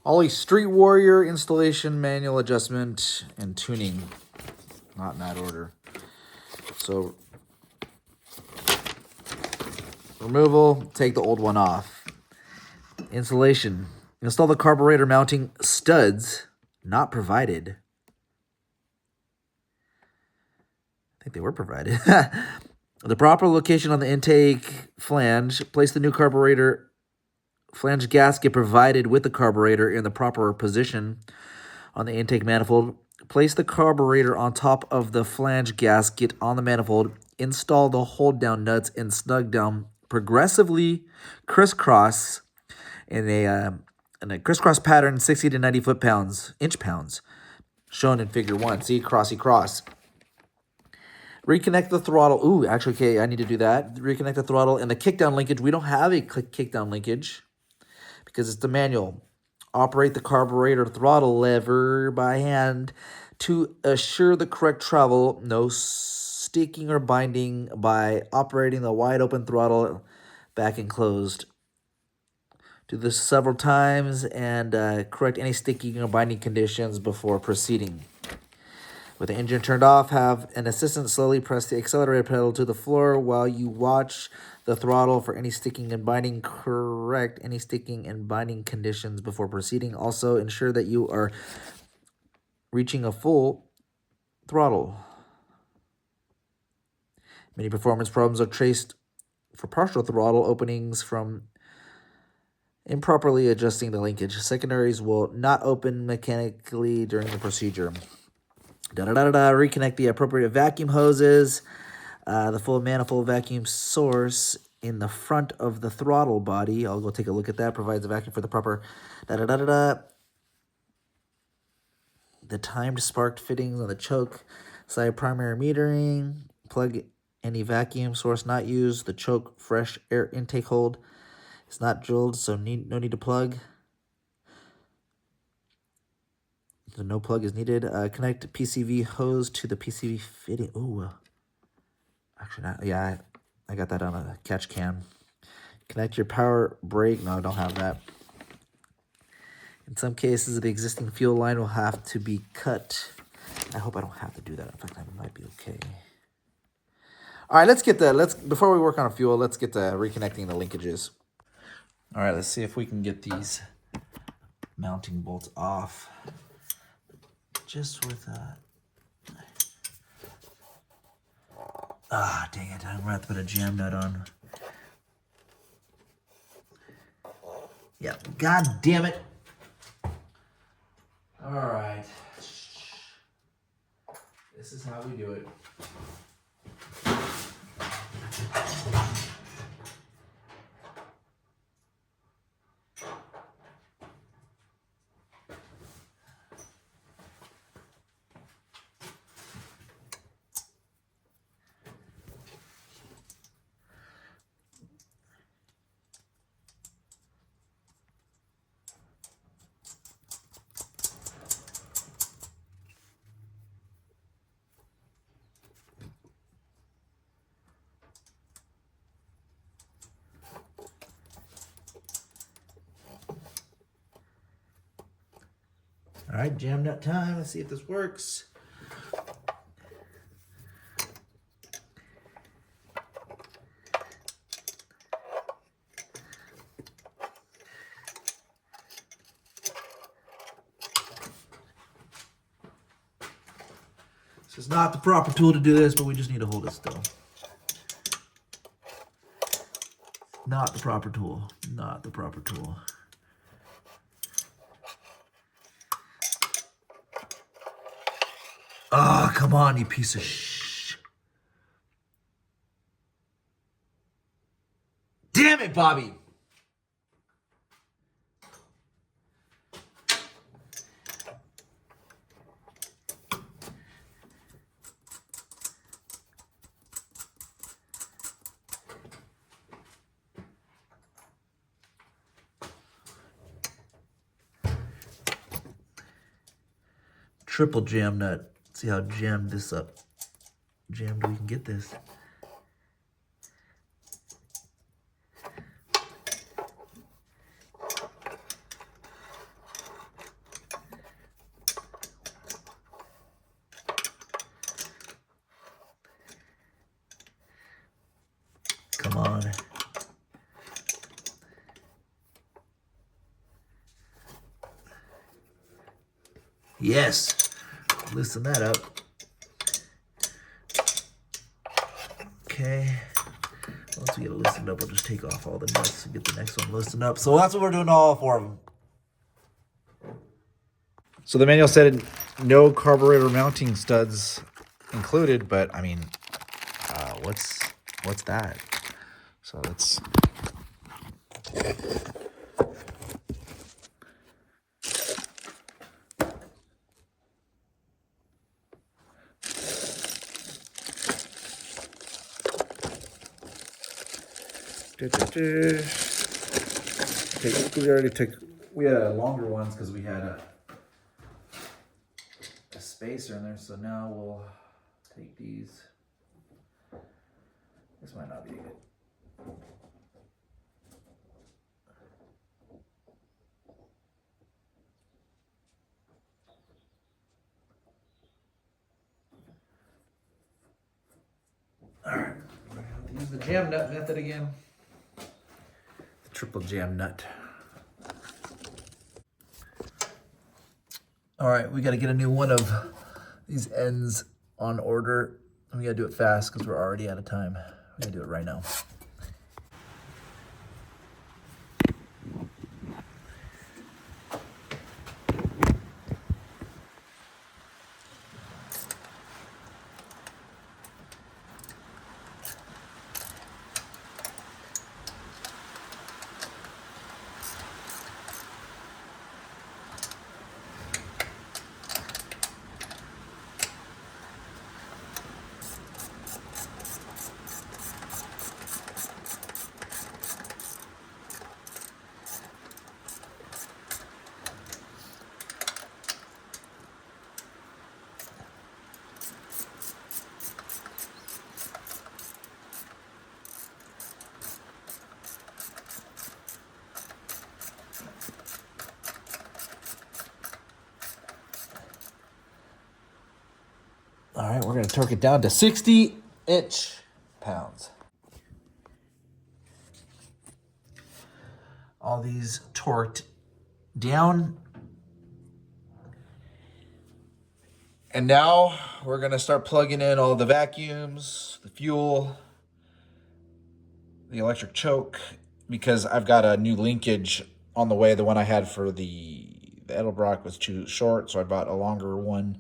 Holley Street Warrior installation, manual adjustment, and tuning. Not in that order. So, removal, take the old one off. Installation. Install the carburetor mounting studs, not provided. I think they were provided. The proper location on the intake flange. Place the new carburetor flange gasket provided with the carburetor in the proper position on the intake manifold. Place the carburetor on top of the flange gasket on the manifold. Install the hold down nuts and snug down progressively crisscross in a crisscross pattern, 60 to 90 inch pounds, shown in figure 1. See, crossy cross. Reconnect the throttle. Ooh, actually, okay, I need to do that. Reconnect the throttle and the kickdown linkage. We don't have a kickdown linkage because it's the manual. Operate the carburetor throttle lever by hand to assure the correct travel. No sticking or binding by operating the wide open throttle back and closed. Do this several times and correct any sticking or binding conditions before proceeding. With the engine turned off, have an assistant slowly press the accelerator pedal to the floor while you watch the throttle for any sticking and binding. Correct any sticking and binding conditions before proceeding. Also, ensure that you are reaching a full throttle. Many performance problems are traced for partial throttle openings from improperly adjusting the linkage. Secondaries will not open mechanically during the procedure. Reconnect the appropriate vacuum hoses. The full manifold vacuum source in the front of the throttle body. I'll go take a look at that. Provides a vacuum for the proper The timed sparked fittings on the choke side primary metering. Plug any vacuum source not used. The choke fresh air intake hold is not drilled, so no need to plug. So no plug is needed. Connect PCV hose to the PCV fitting. Ooh, actually not. Yeah, I got that on a catch can. Connect your power brake. No, I don't have that. In some cases, the existing fuel line will have to be cut. I hope I don't have to do that. In fact, I might be okay. All right, before we work on fuel, let's get to reconnecting the linkages. All right, let's see if we can get these mounting bolts off. Just with dang it, I'm gonna have to put a jam nut on. Yeah, god damn it. All right. This is how we do it. All right, jam nut time. Let's see if this works. This is not the proper tool to do this, but we just need to hold it still. Not the proper tool. Not the proper tool. Oh, come on, you piece of shh. Damn it, Bobby. Triple jam nut. See how jammed this up. Jammed we can get this. Come on. Yes. Loosen that up. Okay. Once we get it loosened up, we'll just take off all the nuts and get the next one loosened up. So that's what we're doing to all 4 of them. So the manual said no carburetor mounting studs included, but I mean, what's that? So let's. We had longer ones because we had a spacer in there. So now we'll take these. This might not be good. All right, we're gonna have to use the jam nut method again. The triple jam nut. All right, we got to get a new one of these ends on order. And we got to do it fast because we're already out of time. We got to do it right now. All right, we're going to torque it down to 60 inch-pounds. All these torqued down. And now we're going to start plugging in all the vacuums, the fuel, the electric choke, because I've got a new linkage on the way. The one I had for the Edelbrock was too short, so I bought a longer one.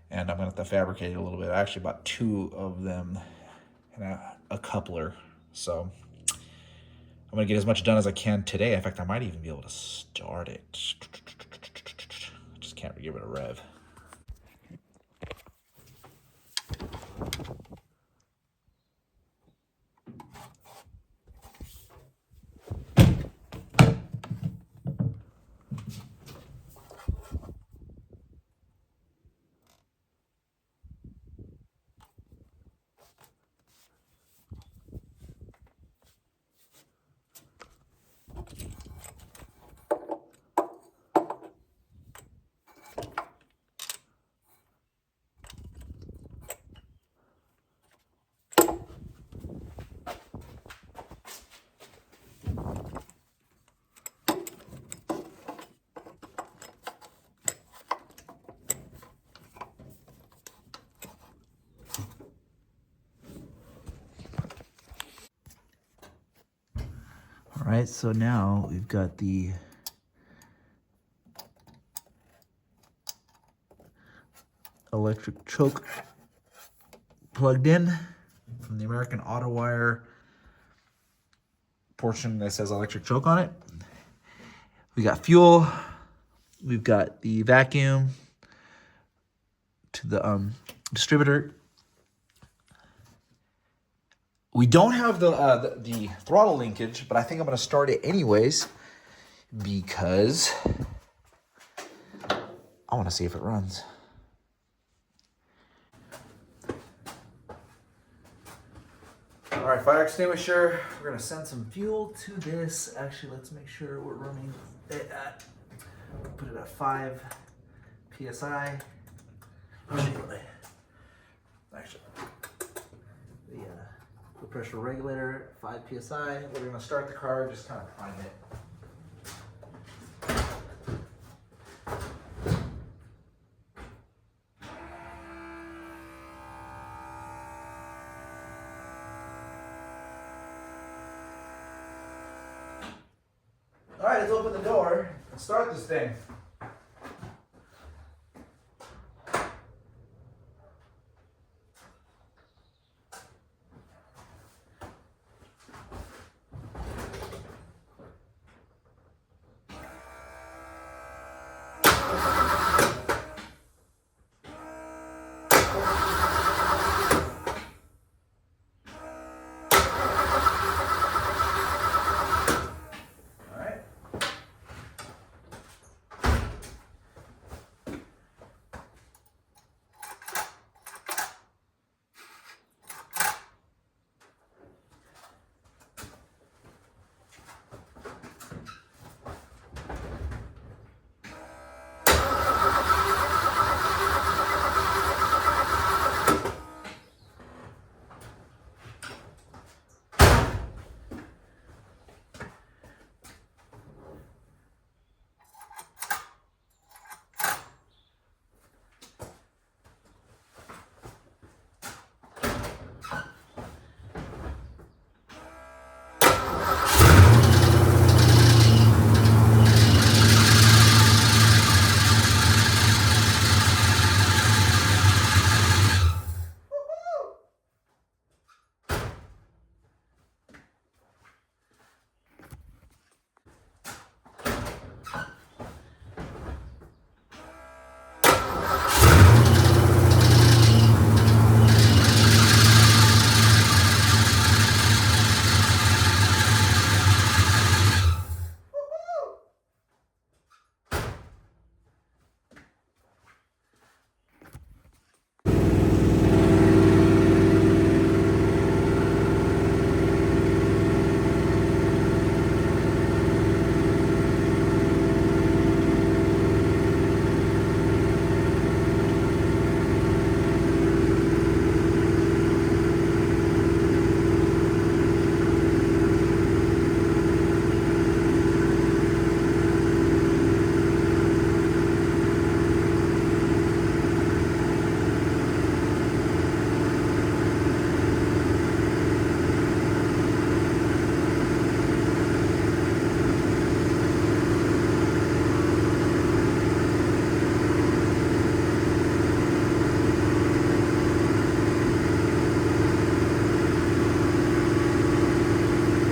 And I'm going to have to fabricate it a little bit. I actually bought 2 of them and a coupler. So I'm going to get as much done as I can today. In fact, I might even be able to start it. Just can't give it a rev. All right, so now we've got the electric choke plugged in from the American Auto Wire portion that says electric choke on it. We got fuel. We've got the vacuum to the distributor. We don't have the throttle linkage, but I think I'm going to start it anyways because I want to see if it runs. All right, fire extinguisher. We're going to send some fuel to this. Actually, let's make sure we're running it at, put it at 5 PSI. Actually, the pressure regulator, 5 psi. We're gonna start the car, just kind of prime it. All right, let's open the door and start this thing.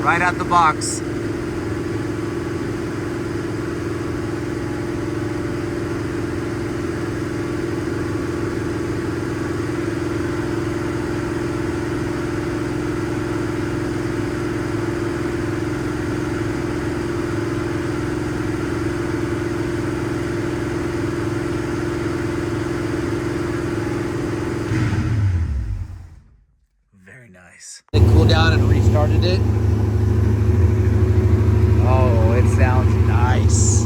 Right out the box. Very nice. It cooled down and restarted it. Oh, it sounds nice.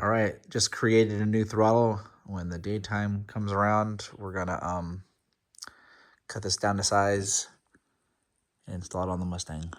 All right, just created a new throttle. When the daytime comes around, we're gonna cut this down to size and install it on the Mustang.